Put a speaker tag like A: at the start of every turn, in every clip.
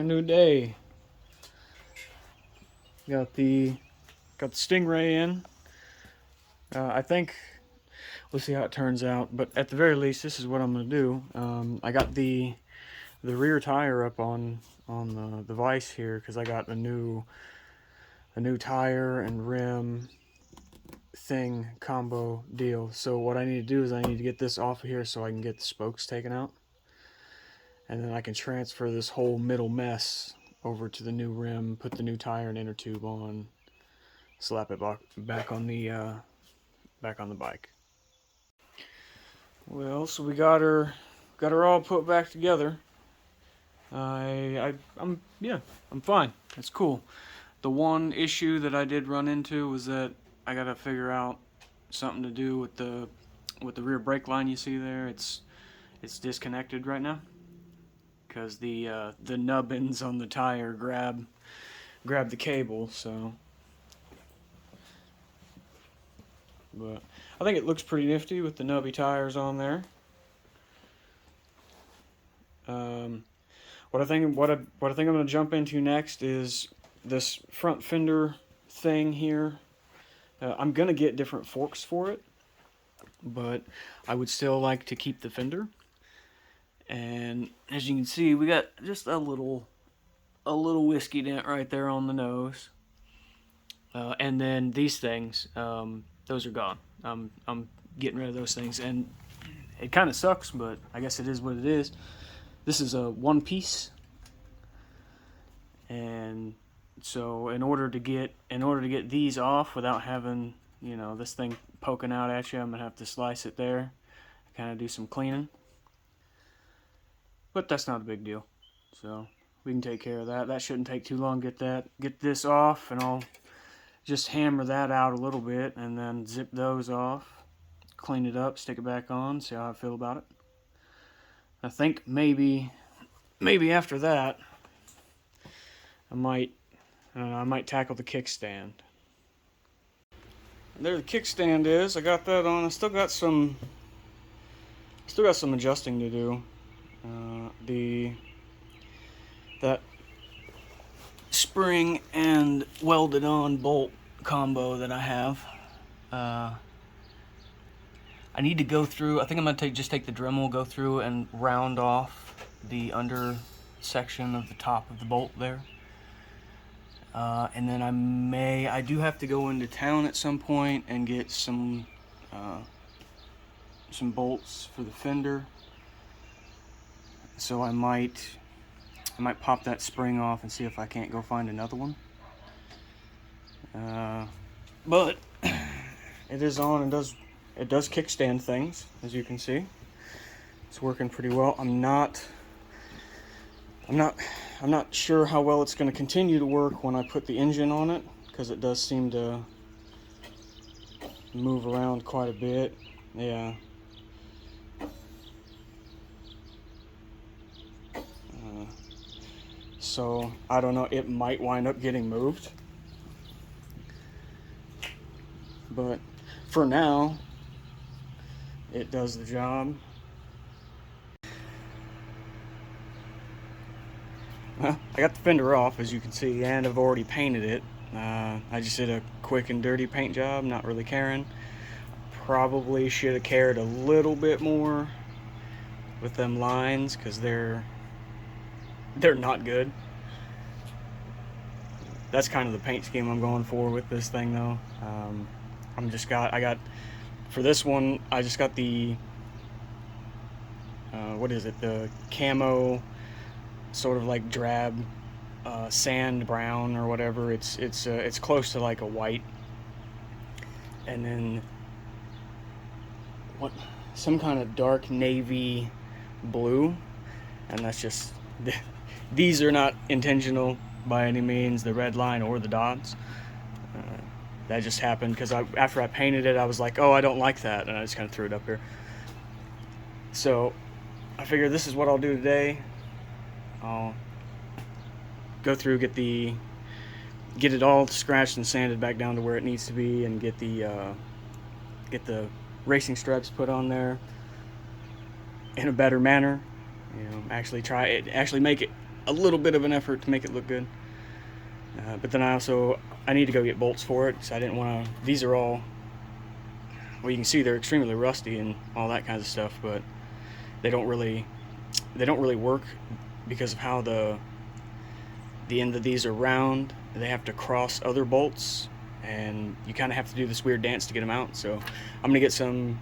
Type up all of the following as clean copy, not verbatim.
A: new day. Got the stingray in. I think we'll see how it turns out, but at the very least, this is what I'm gonna do. I got the rear tire up on the vise here because I got a new tire and rim thing combo deal. So what I need to do is I need to get this off of here so I can get the spokes taken out, and then I can transfer this whole middle mess over to the new rim, put the new tire and inner tube on, slap it back on the bike. Well, so we got her all put back together. I'm fine. It's cool. The one issue that I did run into was that I gotta figure out something to do with the rear brake line you see there. It's disconnected right now because the nubbins on the tire grab the cable. So, but I think it looks pretty nifty with the nubby tires on there. What I think I'm going to jump into next is this front fender thing here. I'm going to get different forks for it, but I would still like to keep the fender. And as you can see, we got just a little whiskey dent right there on the nose. And then these things, those are gone. I'm getting rid of those things, and it kind of sucks, but I guess it is what it is. This is a one piece, and so in order to get these off without having, you know, this thing poking out at you, I'm gonna have to slice it there, kind of do some cleaning. But that's not a big deal, so we can take care of that. That shouldn't take too long. Get this off, and I'll just hammer that out a little bit, and then zip those off, clean it up, stick it back on, see how I feel about it. I think maybe after that, I might tackle the kickstand. There the kickstand is. I got that on. I still got some adjusting to do. That spring and welded on bolt combo that I have. I need to go through. I think I'm gonna take the Dremel, go through and round off the under section of the top of the bolt there. And then I do have to go into town at some point and get some bolts for the fender. So I might pop that spring off and see if I can't go find another one. But it is on and it does kickstand things, as you can see. It's working pretty well. I'm not sure how well it's going to continue to work when I put the engine on it, because it does seem to move around quite a bit. Yeah. So I don't know, it might wind up getting moved, but for now it does the job. Well, I got the fender off, as you can see, and I've already painted it. I just did a quick and dirty paint job, not really caring. Probably should have cared a little bit more with them lines, because they're not good. That's kind of the paint scheme I'm going for with this thing, though. For this one, I just got the what is it? The camo, sort of like drab sand brown or whatever. It's close to like a white, and then some kind of dark navy blue, and that's just these are not intentional by any means, the red line or the dots. That just happened because after I painted it, I was like, oh, I don't like that, and I just kind of threw it up here. So I figured this is what I'll do today. I'll go through, get it all scratched and sanded back down to where it needs to be, and get the racing stripes put on there in a better manner. You know, actually make it a little bit of an effort to make it look good. But then I need to go get bolts for it, so I didn't want to. These are all, well, you can see they're extremely rusty and all that kind of stuff, but they don't really work because of how the end of these are round. They have to cross other bolts, and you kind of have to do this weird dance to get them out. So I'm gonna get some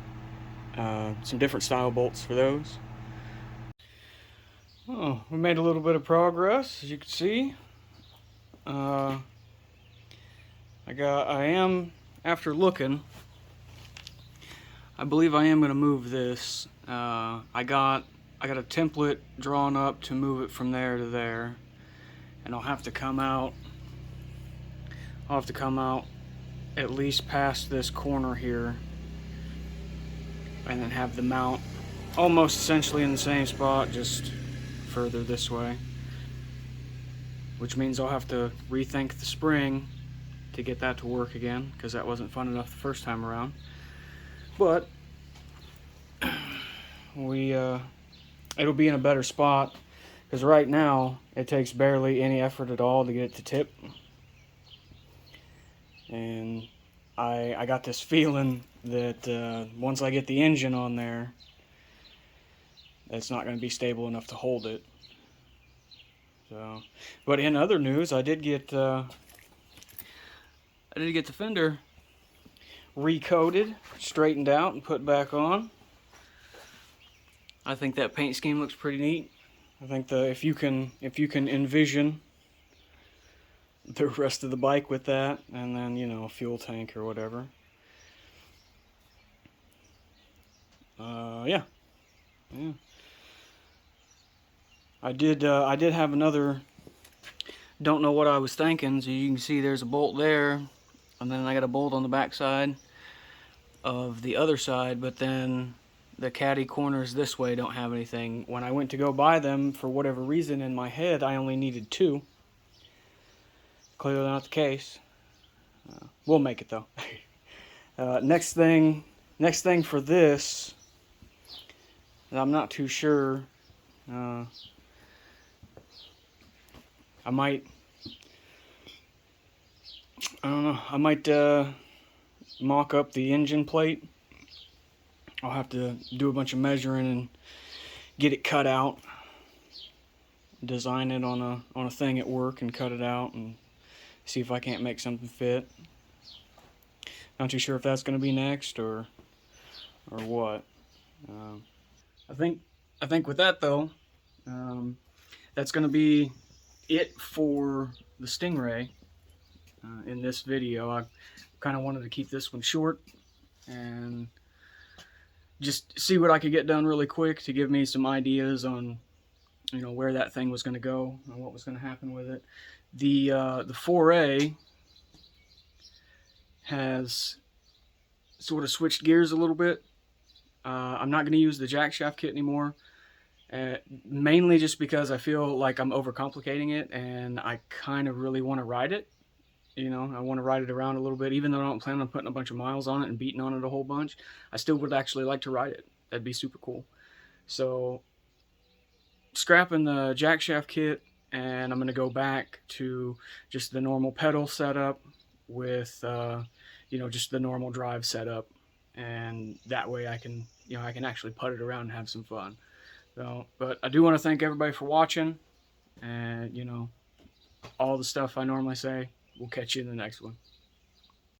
A: different style bolts for those. Oh, we made a little bit of progress, as you can see. After looking, I believe I am going to move this. I got a template drawn up to move it from there to there, and I'll have to come out at least past this corner here, and then have the mount almost essentially in the same spot, just further this way, which means I'll have to rethink the spring to get that to work again, because that wasn't fun enough the first time around. But it'll be in a better spot, because right now it takes barely any effort at all to get it to tip, and I got this feeling that once I get the engine on there, it's not going to be stable enough to hold it. So, but in other news, I did get the fender recoated, straightened out, and put back on. I think that paint scheme looks pretty neat. I think if you can envision the rest of the bike with that, and then, you know, a fuel tank or whatever. Yeah. I did have another, don't know what I was thinking. So you can see there's a bolt there, and then I got a bolt on the back side of the other side, but then the caddy corners this way don't have anything. When I went to go buy them, for whatever reason in my head, I only needed 2. Clearly not the case. We'll make it though. Next thing for this, I'm not too sure. I don't know, I might mock up the engine plate. I'll have to do a bunch of measuring and get it cut out, design it on a thing at work and cut it out and see if I can't make something fit. Not too sure if that's going to be next or what. I think with that though, that's going to be it for the Stingray in this video. I kind of wanted to keep this one short and just see what I could get done really quick to give me some ideas on, you know, where that thing was going to go and what was going to happen with it. The 4A has sort of switched gears a little bit. I'm not going to use the jack shaft kit anymore, mainly just because I feel like I'm overcomplicating it, and I kind of really want to ride it. You know, I want to ride it around a little bit, even though I don't plan on putting a bunch of miles on it and beating on it a whole bunch. I still would actually like to ride it. That'd be super cool. So, scrapping the jack shaft kit, and I'm going to go back to just the normal pedal setup with, you know, just the normal drive setup, and that way I can, you know, I can actually putt it around and have some fun. So, but I do want to thank everybody for watching, and, you know, all the stuff I normally say. We'll catch you in the next one.